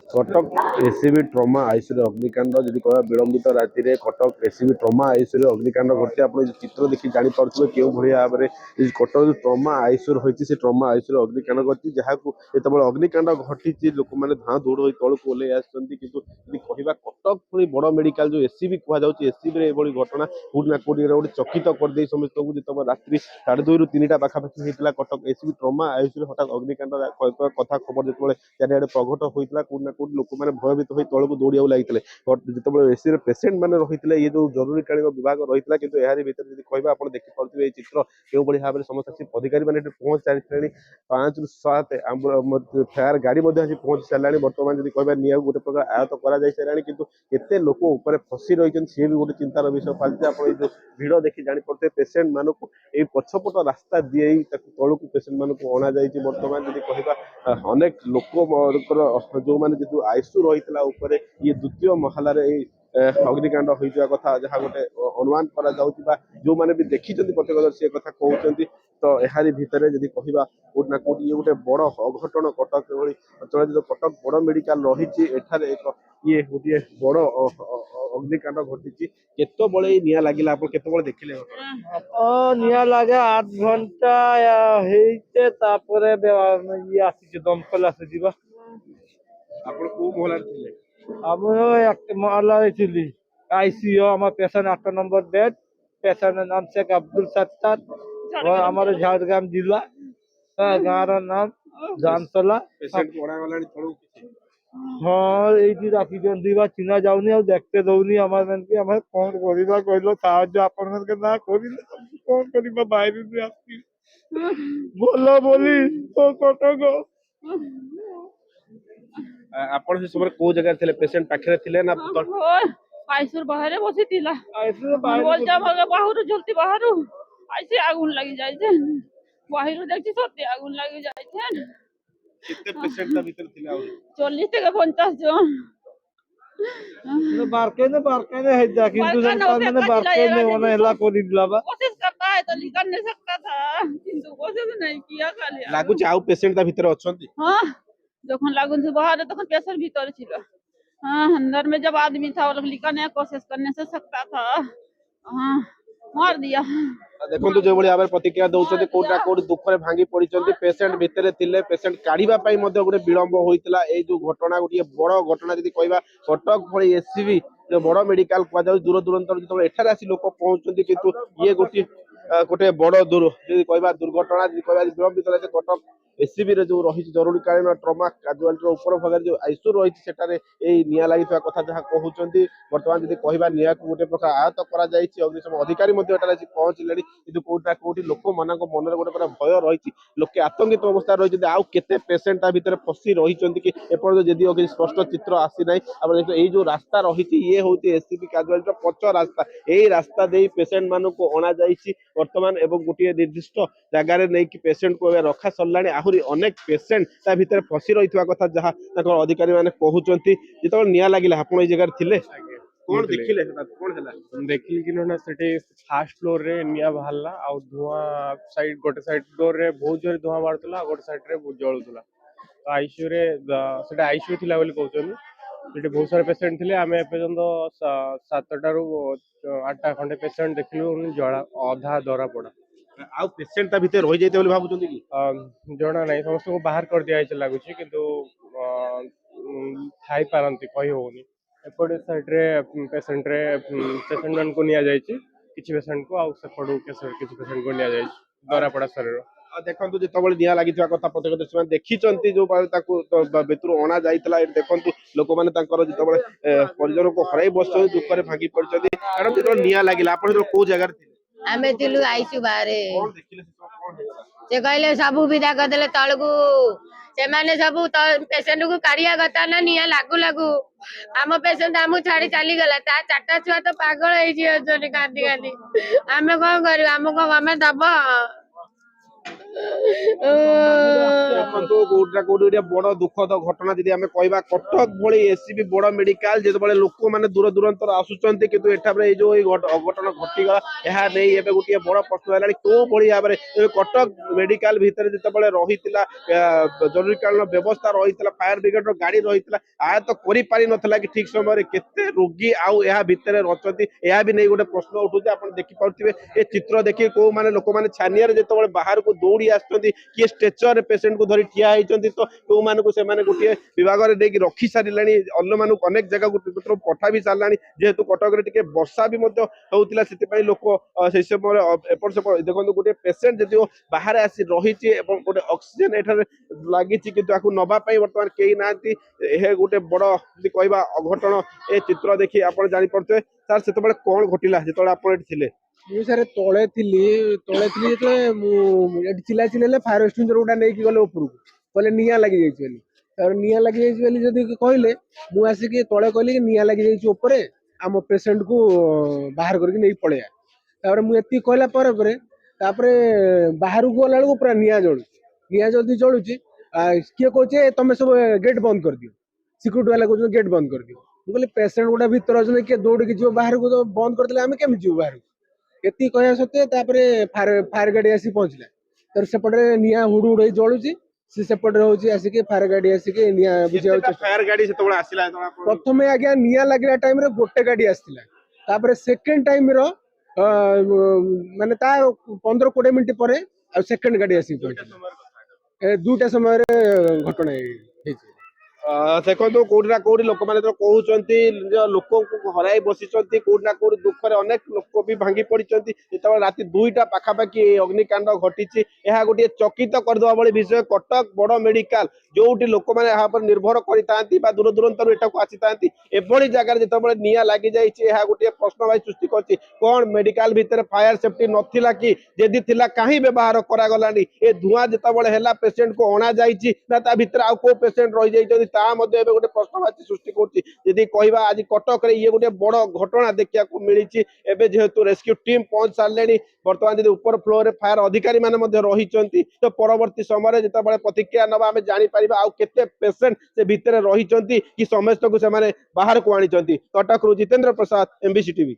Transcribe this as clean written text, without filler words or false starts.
Cuttack ACB trauma ICU अग्निकांड जदि कह विलंबित राति में कटक एसीबी ट्रमा आईसीयू अग्निकांड घटे आप चित्र देखि जापे क्यों भाव में कटक जो ट्रमा आईसीयू रही से ट्रमा आईसीयू अग्निकांड घटी जहाँ जो अग्निकांड घटी लोक मैंने धाँ दौड़ हो तौक ओह्ल कहवा कटक भली बड़ मेडिकल जो एसीबी कहुच्छे एसीबी ये घटना कौटना कौटी गोटे चकित करदे समस्त जो रात्रि 2:30 ରୁ 3ଟା पाखापाखि होता कटक एसीबी ट्रमा आईसीयू हठात अग्निकांड कथा खबर जो चारिड़े प्रकट होता कौटना कौट लोक मैंने भयभीत हो तौक दौड़ा लगे जो एसी पेसेंट मैंने रही है ये जो जरूरीकालीन विभाग रही है कि यार भितर जी कह आप देखिपे ये चित्र क्यों भाव में समस्त अधिकारी मैंने पहुंच सारी 5 ରୁ 7 फायर गाड़ी पहुंच सारा बर्तमान जी कह निया गोटे प्रकार आयत कर सारे कि केते लोक ऊपर फसी रही सी भी गोटे चिंतार विषय पालती आप जो भिड़ देखी जापे पेसेंट मानक ये पछपट रास्ता दिए तौक पेसेंट मानक अणा बर्तमान जी कह अनेक लोक जो मैंने जो आईसीयू रही ये द्वितीय महलार अग्निकांड होता कथा जहाँ गोटे अनुमान करा जो मैंने भी देखी प्रत्यक्षदर्शी कथा कहते तो यारी भितर जब कहवा कौटना कौट ये गोटे बड़ अघटन कटक अंचल जो कटक बड़ मेडिकल रही एक ये गोटे बड़ अग्निकांड घटी केतबले निया लगिला आप केतबले देखिले निया लगे 8 घंटा ହେଇଛେ ତାପରେ ଇଏ ଆସିଛି ଦମକଲ ଆସିଛି ବା ଆପଣ କୋଉ ମହଲାରେ ଥିଲେ ଆମର ଏକ ମହଲାରେ ଥିଲି आईसीयू আমার পেশেন্ট 8 নম্বর বেড পেশেন্টের নাম শেখ আব্দুল সত্তার আমার ঝাড়গ্রাম জেলা গাঁর নাম জানতলা पेशेंट को गलानी थोड़ा किसी ହଁ ଏଇଠି ରଖିଛନ୍ତି ବା ଚିହ୍ନା ଯାଉନି ଆଉ ଦେଖତେ ଦଉନି ଆମର ଆମେ କଣ କରିବା କହିଲ ସାହାଯ୍ୟ ଆପଣଙ୍କ ନା କରିଲେ କଣ କରିବା ବାହାରୁ ଆସିଛି ଭଲ ବୋଲି କଟକ ଆପଣ ସେ समय को जगह थे पेशेंट पाखे थे ना आईसीयू बाहर बसी थिला आईसीयू बोलचा मगे बाहर जल्दी बाहर ऐसे आगुन लगी जाय छे बाहर देखि सत्य आगुन लगी जाय छे कितने पेशेंट ता भीतर थिला 40 থেকে 50 জন बारके है किंतु मैंने बारके में होना हला को दिला बा कोशिश करता है तो निकल नहीं सकता था किंतु कोशिश नहीं किया खाली लागु आउ पेशेंट ता भीतर अछंती हां जखन लागुन से बाहर तखन पेशेंट भीतर छिला हाँ अंदर में जब आदमी था वो लोग निकलने की कोशिश करने से सकता था हाँ मार दिया देखो जो भाव प्रतिक्रिया दौरान कोटा कोट दुखरे भांगी पड़ी पेशेंट भितर थे पेशेंट काढ़ापी गोटे विलंब होता है जो घटना गोटे बड़ घटना जी कहवा कटक भली एसीबी जो बड़ मेडिकल कह दूर दूरांतर जो एठार आसी लोक पहुंचती किंतु ये गोटे गोटे बड़ कहवा दुर्घटना कहवा विलंबित रही कटक एसीबी रे जो रही जरूरीकालीन ट्रमा काजुआलिटी ऊपर भाग जो आईसीयू रही है निया लगी कथा जहाँ कहते बर्तमान जी कहवा निया को गोटे प्रकार आयत्त करग्निशम अधिकारी पहुंचले कि कौटा कौटी लोक मान मन गोटे प्रकार भय रही लोके आतंकित अवस्था रही आउ केते पेशेंट ता भीतर फसी रही कि एपर्त जदि स्पष्ट चित्र आसी ना जो रास्ता रही ये हूँ एसीबी काजुआलिटी पच रास्ता यही रास्ता दे पेशेंट मान को अणा बर्तमान एवं गोटे निर्दिष्ट जगार नहीं पेशेंट को रखा सरला आहरी अनेक पेशेंट ता भीतर फसी रही कथा जहाँ अधिकारी मैंने कहते जो निया लगे आप जगह थे कौन देखिले कौन हला देखिले कि ना सेटे फर्स्ट फ्लोर रे निया बाहरला आ धुआं साइड गोटे साइड फ्लोर रे बहुत जोर धुआं बाहरतला गोटे साइड रे जळुतला तो आईसीयू रे सेटा आईसीयू थिला बोली कहउछन सेटे बहुत सारे पेशेंट थिले आमे पर्यंत 7टा ରୁ 8टा खंडे पेशेंट देखिलु जळा आधा दरा पड़ा आउ पेशेंट ता भीतर रही जाते बोली भाबुछन कि जणा नहीं समस्त को बाहर कर दिया है लागुची किंतु थाई पारंती कहि होनी एपटे साइड रे पेशेंट मान को निया जायछि किछि पेशेंट को आउ सेपडू किछि पेशेंट को निया जायछि दरा पड़ा शरीर देखो जितेबाला निया लगी कथा प्रत्यक्षदर्शी मैंने देखी जो भितर अणा जाइए देखो लोक मैंने जितेबाला परिजन को हर बस दुखरे भांगी पड़ते कारण जो निया लगे आप कौ जगह आमे थिलु आईसीयू बाहर से कहले सबू विदा करदेले तळकू से माने सबू पेशेंट को काढ़िया कथा ना निया लागू लागू आम पेशेंट आमु छाड़ी चली गला ता चारटा छुआ तो पागल कांदी कांदी आमे कौन कर आमको आमे दब ଦେଖନ୍ତୁ କୋଉଠି ନା କୋଉଠି ଗୋଟେ ବଡ ଦୁଃଖଦ ଘଟଣା ଯଦି ଆମେ କହିବା କଟକ ଭଳି ଏସସିବି ବଡ ମେଡିକାଲ ଯେତେବେଳେ ଲୋକମାନେ ଦୂର ଦୂରାନ୍ତର ଆସୁଛନ୍ତି କିନ୍ତୁ ଏଠାରେ ଏଇ ଯୋଉ ଅଘଟଣ ଘଟିଗଲା ଏହା ନେଇ ଏବେ ଗୋଟିଏ ବଡ ପ୍ରଶ୍ନ ହେଲାଣି କୋଉ ଭଳି ଭାବରେ ଏବେ କଟକ ମେଡିକାଲ ଭିତରେ ଯେତେବେଳେ ରହିଥିଲା ଜରୁରୀକାଳୀନ ବ୍ୟବସ୍ଥା ରହିଥିଲା ଫାୟାର ବ୍ରିଗେଡର ଗାଡି ରହିଥିଲା ଆୟତ କରିପାରି ନଥିଲା କି ଠିକ ସମୟରେ କେତେ ରୋଗୀ ଆଉ ଏହା ଭିତରେ ଅଛନ୍ତି ଏହା ବି ନେଇ ଗୋଟେ ପ୍ରଶ୍ନ ଉଠୁଛି ଆପଣ ଦେଖିପାରୁଥିବେ ଏ ଚିତ୍ର ଦେଖି କୋଉମାନେ ଲୋକମାନେ ଛାନିଆରେ ଯେତେବେଳେ ବାହାରକୁ ଦୌଡ଼ି ଆସୁଛନ୍ତି କିଏ ଷ୍ଟ୍ରେଚର ପେସେଣ୍ଟକୁ ଧରି ଠିଆ ହେଇଛନ୍ତି ତ କେଉଁମାନଙ୍କୁ ସେମାନେ ଗୋଟିଏ ବିଭାଗରେ ନେଇକି ରଖି ସାରିଲେଣି ଅନ୍ୟମାନଙ୍କୁ ଅନେକ ଜାଗାକୁ ପଠା ବି ସାରିଲାଣି ଯେହେତୁ କଟକରେ ଟିକେ ବର୍ଷା ବି ମଧ୍ୟ ହଉଥିଲା ସେଥିପାଇଁ ଲୋକ ସେଇ ସମୟରେ ଏପଟ ସେପଟ ଦେଖନ୍ତୁ ଗୋଟେ ପେସେଣ୍ଟ ଯଦିଓ ବାହାରେ ଆସି ରହିଛି ଏବଂ ଗୋଟେ ଅକ୍ସିଜେନ ଏଠାରେ ଲାଗିଛି କିନ୍ତୁ ତାକୁ ନବା ପାଇଁ ବର୍ତ୍ତମାନ କେହି ନାହାନ୍ତି ଏହା ଗୋଟେ ବଡ ଯଦି କହିବା ଅଘଟଣ ଏ ଚିତ୍ର ଦେଖି ଆପଣ ଜାଣିପାରୁଥିବେ ସାର୍ ସେତେବେଳେ କଣ ଘଟିଲା ଯେତେବେଳେ ଆପଣ ଏଠି ଥିଲେ ମୁଁ ସାର୍ ତଳେ ଥିଲି ଯେତେବେଳେ ମୁଁ ଏଠି ଚିଲେଇଲେ ଫାୟାର ଏକ୍ସଟିଂଜର ଗୋଟା ନେଇକି ଗଲେ ଉପରକୁ କହିଲେ ନିଆଁ ଲାଗିଯାଇଛି ବୋଲି ତାପରେ ନିଆଁ ଲାଗିଯାଇଛି ବୋଲି ଯଦି କହିଲେ ମୁଁ ଆସିକି ତଳେ କହିଲି କି ନିଆଁ ଲାଗିଯାଇଛି ଉପରେ ଆମ ପେସେଣ୍ଟକୁ ବାହାର କରିକି ନେଇକି ପଳେଇବା ତାପରେ ମୁଁ ଏତିକି କହିଲା ପରେ ତାପରେ ବାହାରକୁ ଗଲା ବେଳକୁ ପୁରା ନିଆଁ ଯଦି ଜଳୁଛି କିଏ କହୁଛି ତମେ ସବୁ ଗେଟ୍ ବନ୍ଦ କରିଦିଅ ସିକ୍ୟୁରିଟି ବାଲା କହୁଛନ୍ତି ଗେଟ୍ ବନ୍ଦ କରିଦିଅ ମୁଁ କହିଲି ପେସେଣ୍ଟ ଗୁଡା ଭିତରେ ଅଛନ୍ତି କିଏ ଦୌଡ଼ିକି ଯିବ ବାହାରକୁ ବନ୍ଦ କରିଦେଲେ ଆମେ କେମିତି ଯିବୁ ବାହାରକୁ ଏତିକି କହିବା ସତ୍ତ୍ୱେ ତାପରେ ଫାୟାର ଗାଡି ଆସିକି ପହଞ୍ଚିଲା ତାର ସେପଟେ ନିଆଁ ହୁଡୁ ହୁଡୁ ହେଇ ଜଳୁଛି ସେ ସେପଟେ ହଉଛି ଆସିକି ଫାୟାର ଗାଡି ଆସିକି ନିଆଁ ବୁଝିବାକୁ ଚେଷ୍ଟା ଫାୟାର ଗାଡି ସେତେବେଳେ ଆସିଲା ପ୍ରଥମେ ଆଜ୍ଞା ନିଆଁ ଲାଗିଲା ଟାଇମରେ ଗୋଟେ ଗାଡି ଆସିଥିଲା ତାପରେ ସେକେଣ୍ଡ ଟାଇମର ମାନେ ତା 15-20 ମିନିଟ୍ ପରେ ଆଉ ସେକେଣ୍ଡ ଗାଡି ଆସିକି ପହଞ୍ଚିଲା ଦୁଇଟା ସମୟରେ ଘଟଣା ହେଇଛି ଦେଖନ୍ତୁ କୋଉଠି ନା କୋଉଠି ଲୋକମାନେ ତ କହୁଛନ୍ତି ନିଜ ଲୋକଙ୍କୁ ହରାଇ ବସିଛନ୍ତି କୋଉଠି ନା କୋଉଠି ଦୁଃଖରେ ଅନେକ ଲୋକ ବି ଭାଙ୍ଗି ପଡିଛନ୍ତି ଯେତେବେଳେ ରାତି 2ଟା ପାଖାପାଖି ଅଗ୍ନିକାଣ୍ଡ ଘଟିଛି ଏହା ଗୋଟିଏ ଚକିତ କରିଦେବା ଭଳି ବିଷୟ କଟକ ବଡ ମେଡିକାଲ ଯୋଉଠି ଲୋକମାନେ ଏହା ଉପରେ ନିର୍ଭର କରିଥାନ୍ତି ବା ଦୂର ଦୂରାନ୍ତରୁ ଏଠାକୁ ଆସିଥାନ୍ତି ଏଭଳି ଜାଗାରେ ଯେତେବେଳେ ନିଆଁ ଲାଗି ଯାଇଛି ଏହା ଗୋଟିଏ ପ୍ରଶ୍ନବାଚୀ ସୃଷ୍ଟି କରିଛି କଣ ମେଡିକାଲ ଭିତରେ ଫାୟାର ସେଫ୍ଟି ନଥିଲା କି ଯଦି ଥିଲା କାହିଁ ବ୍ୟବହାର କରାଗଲାନି ଏ ଧୂଆଁ ଯେତେବେଳେ ହେଲା ପେସେଣ୍ଟକୁ ଅଣାଯାଇଛି ନା ତା ଭିତରେ ଆଉ କୋଉ ପେସେଣ୍ଟ ରହିଯାଇଛନ୍ତି ତାହା ମଧ୍ୟ ଏବେ ଗୋଟେ ପ୍ରଶ୍ନବାଚୀ ସୃଷ୍ଟି କରୁଛି ଯଦି କହିବା ଆଜି କଟକରେ ଇଏ ଗୋଟେ ବଡ ଘଟଣା ଦେଖିବାକୁ ମିଳିଛି ଏବେ ଯେହେତୁ ରେସ୍କ୍ୟୁ ଟିମ୍ ପହଞ୍ଚି ସାରିଲେଣି ବର୍ତ୍ତମାନ ଯଦି ଉପର ଫ୍ଲୋରରେ ଫାୟାର ଅଧିକାରୀ ମାନେ ମଧ୍ୟ ରହିଛନ୍ତି ତ ପରବର୍ତ୍ତୀ ସମୟରେ ଯେତେବେଳେ ପ୍ରତିକ୍ରିୟା ନେବା ଆମେ ଜାଣିପାରିବା ଆଉ କେତେ ପେସେଣ୍ଟ ସେ ଭିତରେ ରହିଛନ୍ତି କି ସମସ୍ତଙ୍କୁ ସେମାନେ ବାହାରକୁ ଆଣିଛନ୍ତି କଟକରୁ ଜିତେନ୍ଦ୍ର ପ୍ରସାଦ MBC TV